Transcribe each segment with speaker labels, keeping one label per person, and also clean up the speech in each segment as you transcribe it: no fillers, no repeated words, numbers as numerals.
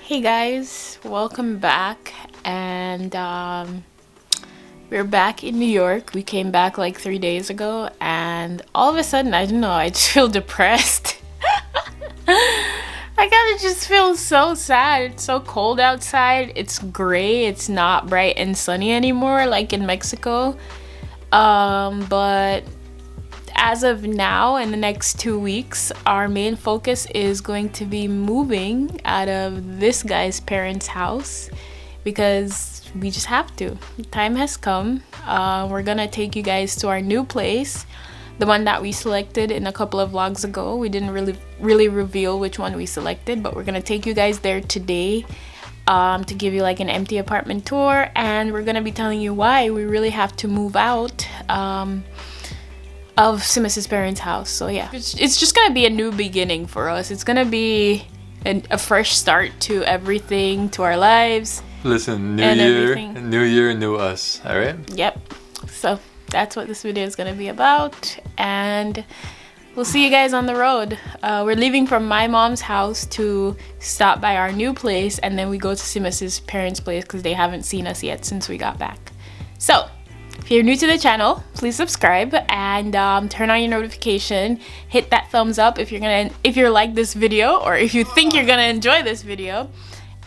Speaker 1: Hey guys, welcome back. And we're back in New York. We came back like 3 days ago, and all of a sudden, I don't know, I just feel depressed. I kind of just feel so sad. It's so cold outside. It's gray. It's not bright and sunny anymore like in Mexico. But as of now, in the next 2 weeks, our main focus is going to be moving out of this guy's parents' house because we just have to. The time has come. We're gonna take you guys to our new place, the one that we selected in a couple of vlogs ago. We didn't really reveal which one we selected, but we're gonna take you guys there today to give you like an empty apartment tour, and we're gonna be telling you why we really have to move out of Simas's parents' house. So yeah, it's just gonna be a new beginning for us. It's gonna be a fresh start to everything, to our lives.
Speaker 2: Listen, new year, new us. All right.
Speaker 1: Yep. So that's what this video is gonna be about, and we'll see you guys on the road. We're leaving from my mom's house to stop by our new place, and then we go to Simas's parents' place because they haven't seen us yet since we got back. So if you're new to the channel, please subscribe and turn on your notification. Hit that thumbs up if you're like this video, or if you think you're gonna enjoy this video.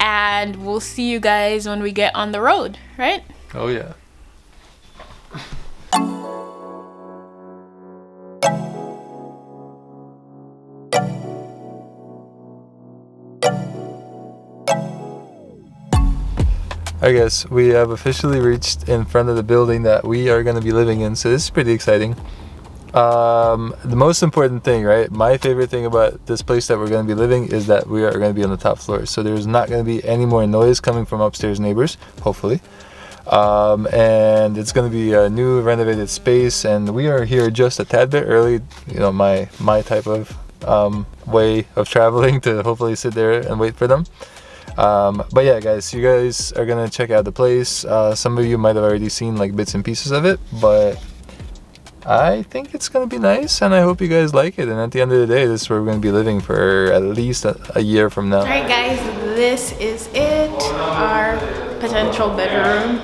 Speaker 1: And we'll see you guys when we get on the road, right?
Speaker 2: Oh yeah. Alright guys, we have officially reached in front of the building that we are going to be living in, so this is pretty exciting. The most important thing, right, my favorite thing about this place that we're going to be living is that we are going to be on the top floor, so there's not going to be any more noise coming from upstairs neighbors, hopefully. And it's going to be a new renovated space, and we are here just a tad bit early, you know, my type of way of traveling, to hopefully sit there and wait for them. But yeah guys, you guys are gonna check out the place. Some of you might have already seen like bits and pieces of it, but I think it's gonna be nice, and I hope you guys like it. And at the end of the day, this is where we're gonna be living for at least a year from now.
Speaker 1: Alright guys, this is it, our potential bedroom.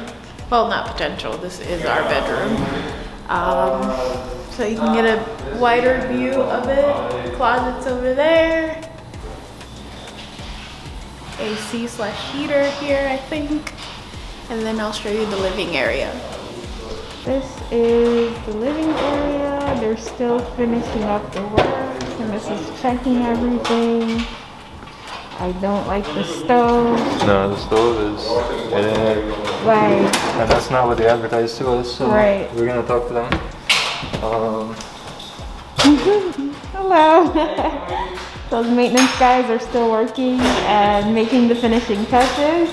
Speaker 1: Well, not potential, this is our bedroom. So you can get a wider view of it. Closet's over there. AC/heater here, I think, and then I'll show you the living area. This is the living area. They're still finishing up the work, and this is checking everything. I don't like the stove.
Speaker 2: No, the stove is
Speaker 1: Right.
Speaker 2: and that's not what they advertised to us, so
Speaker 1: right.
Speaker 2: We're gonna talk to them.
Speaker 1: Hello. Those maintenance guys are still working and making the finishing touches.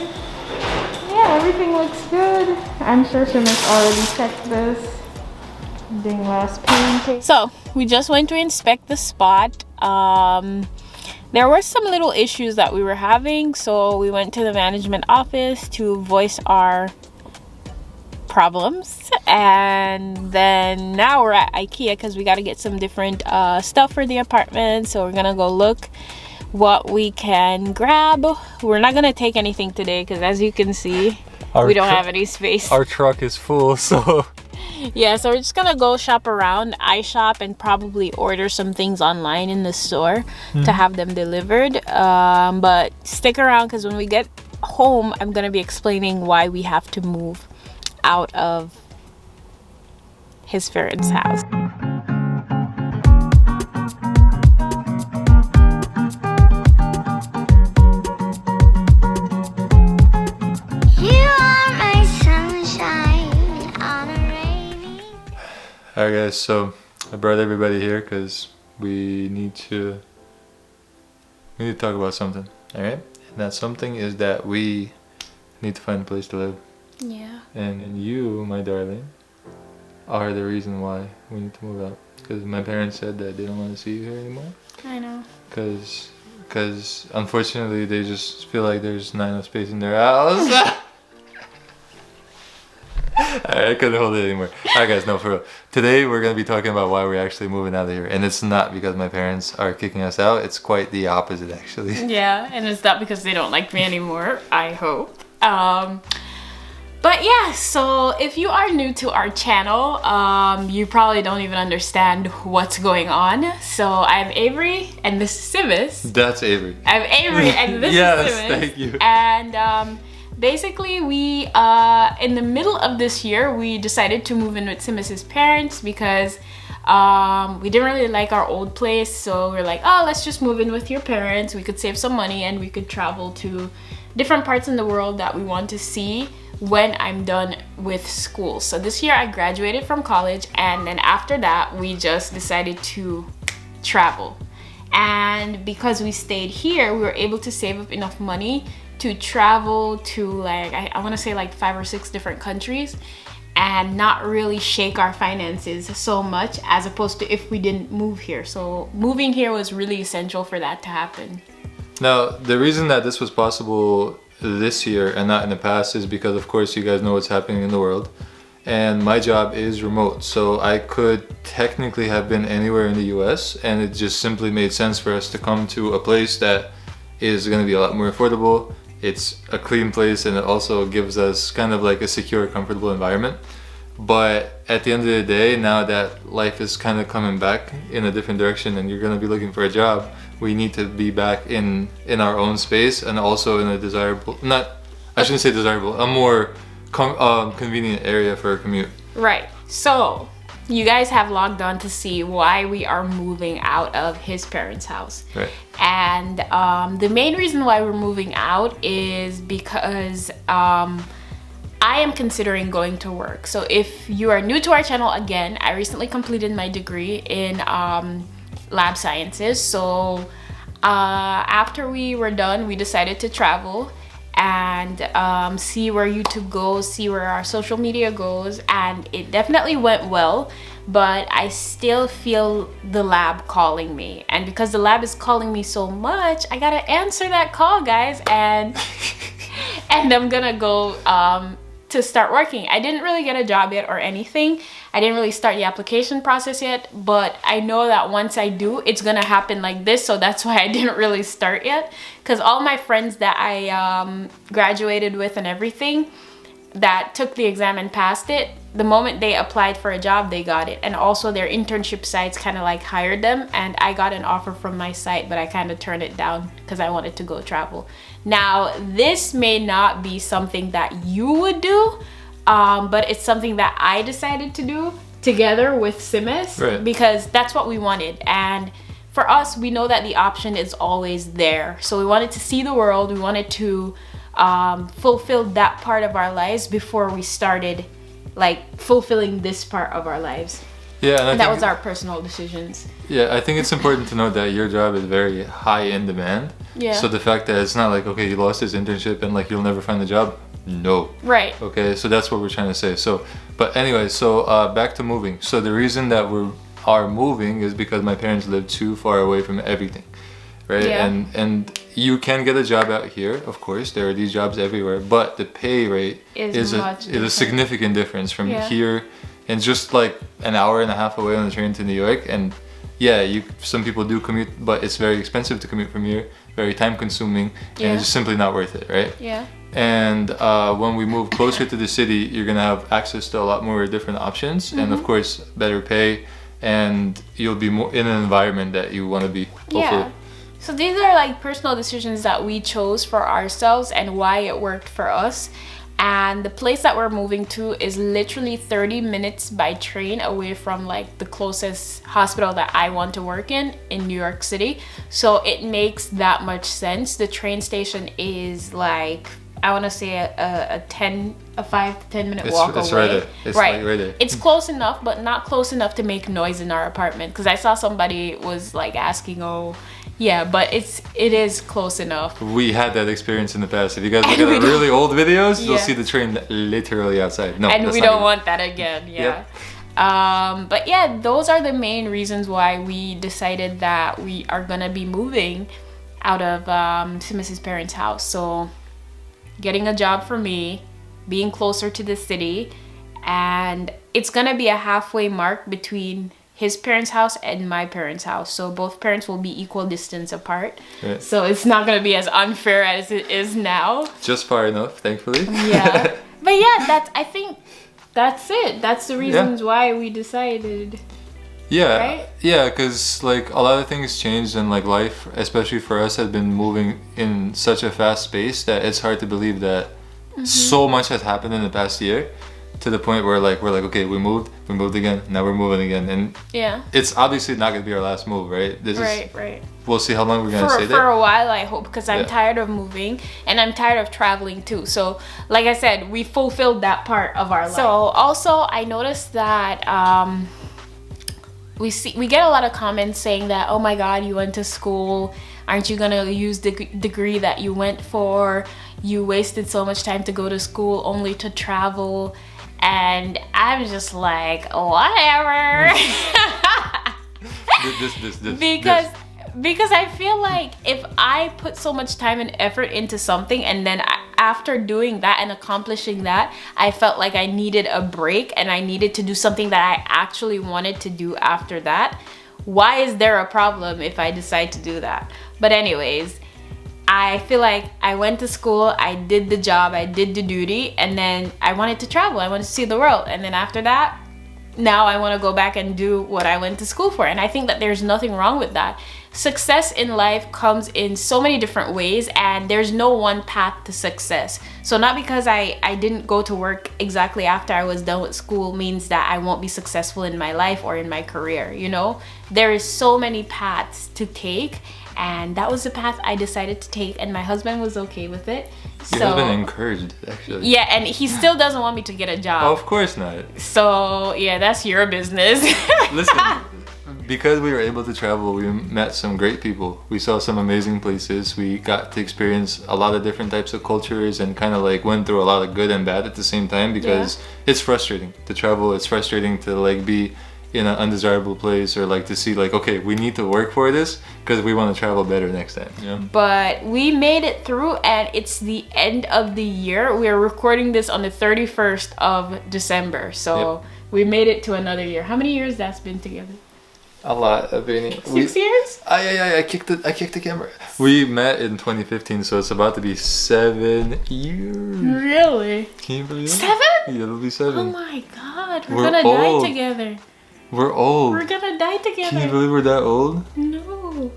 Speaker 1: Yeah, everything looks good. I'm sure Simas already checked this. Doing last painting. So we just went to inspect the spot. There were some little issues that we were having, so we went to the management office to voice our problems, and then now we're at IKEA because we got to get some different stuff for the apartment. So we're gonna go look what we can grab. We're not gonna take anything today because, as you can see, we don't have any space.
Speaker 2: Our truck is full, so
Speaker 1: yeah, so we're just gonna go shop around, iShop, and probably order some things online in the store to have them delivered. But stick around because when we get home, I'm gonna be explaining why we have to move out of his parents' house.
Speaker 2: Alright guys, so I brought everybody here because we need to talk about something. Alright, and that something is that we need to find a place to live.
Speaker 1: Yeah.
Speaker 2: And you, my darling, are the reason why we need to move out. Because my parents said that they don't want to see you here anymore.
Speaker 1: I know.
Speaker 2: Because unfortunately they just feel like there's not enough space in their house. I couldn't hold it anymore. Alright guys, no, for real. Today we're going to be talking about why we're actually moving out of here. And it's not because my parents are kicking us out. It's quite the opposite, actually.
Speaker 1: Yeah, and it's not because they don't like me anymore, I hope. But yeah, so if you are new to our channel, you probably don't even understand what's going on. So I'm Avri, and this is Simas.
Speaker 2: That's Avri.
Speaker 1: I'm Avri, and this
Speaker 2: yes,
Speaker 1: is Simas.
Speaker 2: thank you.
Speaker 1: And basically, we in the middle of this year, we decided to move in with Simas's parents because we didn't really like our old place. So we're like, oh, let's just move in with your parents. We could save some money and we could travel to different parts in the world that we want to see when I'm done with school. So this year I graduated from college, and then after that we just decided to travel. And because we stayed here, we were able to save up enough money to travel to like I want to say like 5 or 6 different countries and not really shake our finances so much as opposed to if we didn't move here. So moving here was really essential for that to happen.
Speaker 2: Now, the reason that this was possible this year and not in the past is because, of course, you guys know what's happening in the world. And my job is remote, so I could technically have been anywhere in the US, and it just simply made sense for us to come to a place that is going to be a lot more affordable. It's a clean place, and it also gives us kind of like a secure, comfortable environment. But at the end of the day, now that life is kind of coming back in a different direction and you're going to be looking for a job, we need to be back in our own space, and also in a desirable, I shouldn't say desirable, a more convenient area for a commute.
Speaker 1: Right. So you guys have logged on to see why we are moving out of his parents' house.
Speaker 2: Right.
Speaker 1: And the main reason why we're moving out is because I am considering going to work. So if you are new to our channel, again, I recently completed my degree in lab sciences. So after we were done, we decided to travel and see where YouTube goes, see where our social media goes, and it definitely went well. But I still feel the lab calling me, and because the lab is calling me so much, I gotta answer that call, guys, and I'm gonna go to start working. I didn't really get a job yet or anything. I didn't really start the application process yet, but I know that once I do, it's gonna happen like this. So that's why I didn't really start yet, because all my friends that I graduated with and everything that took the exam and passed it, the moment they applied for a job, they got it. And also their internship sites kind of like hired them, and I got an offer from my site, but I kind of turned it down because I wanted to go travel. Now, this may not be something that you would do, but it's something that I decided to do together with Simas,
Speaker 2: right,
Speaker 1: because that's what we wanted. And for us, we know that the option is always there. So we wanted to see the world. We wanted to fulfill that part of our lives before we started like fulfilling this part of our lives.
Speaker 2: Yeah, and
Speaker 1: that was our personal decisions.
Speaker 2: Yeah, I think it's important to note that your job is very high in demand.
Speaker 1: Yeah.
Speaker 2: So the fact that it's not like, okay, you lost his internship and like you'll never find a job. No.
Speaker 1: Right.
Speaker 2: Okay, so that's what we're trying to say. So, but anyway, so back to moving. So the reason that we are moving is because my parents live too far away from everything, right?
Speaker 1: Yeah.
Speaker 2: And you can get a job out here, of course. There are these jobs everywhere, but the pay rate is a significant difference from here, and just like an hour and a half away on the train to New York. And yeah, some people do commute, but it's very expensive to commute from here, very time consuming, and it's just simply not worth it, right?
Speaker 1: Yeah.
Speaker 2: And when we move closer to the city, you're gonna have access to a lot more different options, and of course better pay, and you'll be more in an environment that you want to be, hopefully.
Speaker 1: Yeah. So these are like personal decisions that we chose for ourselves and why it worked for us. And the place that we're moving to is literally 30 minutes by train away from like the closest hospital that I want to work in New York City. So it makes that much sense. The train station is like, I want to say a 5 to 10 minute walk away.
Speaker 2: Right there. It's
Speaker 1: right.
Speaker 2: Like right there.
Speaker 1: It's close enough, but not close enough to make noise in our apartment. Because I saw somebody was like asking, oh, yeah, but it is close enough.
Speaker 2: We had that experience in the past. If you guys look at our really old videos, you'll see the train literally outside. No,
Speaker 1: and we don't want that again. Yeah. Yep. But yeah, those are the main reasons why we decided that we are gonna be moving out of Simas's parents' house. So getting a job for me, being closer to the city, and it's gonna be a halfway mark between his parents' house and my parents' house. So both parents will be equal distance apart.
Speaker 2: Right.
Speaker 1: So it's not gonna be as unfair as it is now.
Speaker 2: Just far enough, thankfully.
Speaker 1: Yeah. But yeah, I think that's it. That's the reasons why we decided.
Speaker 2: Yeah,
Speaker 1: right?
Speaker 2: Yeah, because like a lot of things changed in like life, especially for us, had been moving in such a fast pace that it's hard to believe that so much has happened in the past year, to the point where like we're like, okay, we moved again, now we're moving again, and it's obviously not gonna be our last move, right?
Speaker 1: Right.
Speaker 2: We'll see how long we're gonna stay there.
Speaker 1: For a while, I hope, because I'm tired of moving and I'm tired of traveling too. So, like I said, we fulfilled that part of our life. So, also, I noticed that we get a lot of comments saying that, oh my God, you went to school. Aren't you gonna use the degree that you went for? You wasted so much time to go to school only to travel. And I'm just like, whatever. Because I feel like if I put so much time and effort into something, and then after doing that and accomplishing that, I felt like I needed a break and I needed to do something that I actually wanted to do after that, why is there a problem if I decide to do that? But anyways, I feel like I went to school, I did the job, I did the duty, and then I wanted to travel, I wanted to see the world. And then after that, now I want to go back and do what I went to school for. And I think that there's nothing wrong with that. Success in life comes in so many different ways, and there's no one path to success. So not because I didn't go to work exactly after I was done with school means that I won't be successful in my life or in my career, you know? There is so many paths to take, and that was the path I decided to take, and my husband was okay with it.
Speaker 2: Your husband encouraged, actually.
Speaker 1: Yeah, and he still doesn't want me to get a job.
Speaker 2: Oh, of course not.
Speaker 1: So yeah, that's your business.
Speaker 2: Listen, because we were able to travel, we met some great people. We saw some amazing places. We got to experience a lot of different types of cultures and kind of like went through a lot of good and bad at the same time, because it's frustrating to travel. It's frustrating to like be in an undesirable place, or like to see like, okay, we need to work for this because we want to travel better next time, you know? But
Speaker 1: we made it through, and it's the end of the year. We're recording this on the 31st of December, so we made it to another year. How many years that's been together?
Speaker 2: A lot, Avri.
Speaker 1: 6 years?
Speaker 2: I kicked the camera. We met in 2015, so it's about to be 7 years.
Speaker 1: Really?
Speaker 2: Can you believe it?
Speaker 1: 7?
Speaker 2: Yeah, it'll be 7.
Speaker 1: Oh my God, we're gonna die together.
Speaker 2: We're old.
Speaker 1: We're gonna die together.
Speaker 2: Can you believe we're that old?
Speaker 1: No.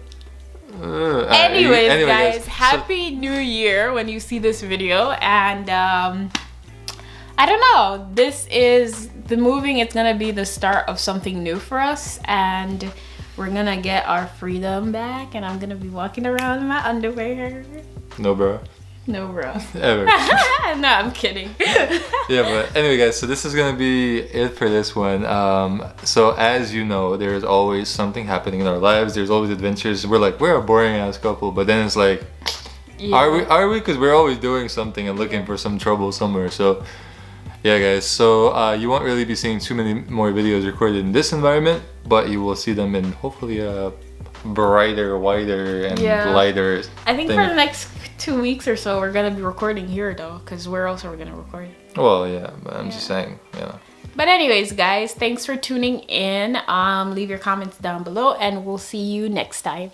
Speaker 1: Anyways, guys, happy New Year when you see this video. And I don't know, the moving, it's gonna be the start of something new for us, and we're gonna get our freedom back, and I'm gonna be walking around in my underwear.
Speaker 2: No, bro.
Speaker 1: No, bro.
Speaker 2: Ever.
Speaker 1: No, I'm kidding.
Speaker 2: Yeah, but anyway, guys, so this is gonna be it for this one. So as you know, there's always something happening in our lives. There's always adventures. We're a boring ass couple, but then it's like, are we? Because we're always doing something and looking for some trouble somewhere. So yeah, guys. So you won't really be seeing too many more videos recorded in this environment, but you will see them in hopefully a brighter, wider, and lighter.
Speaker 1: I think for the next 2 weeks or so, we're gonna be recording here though, because where else are we gonna record?
Speaker 2: Well, yeah, but I'm just saying, yeah.
Speaker 1: But anyways, guys, thanks for tuning in. Leave your comments down below, and we'll see you next time.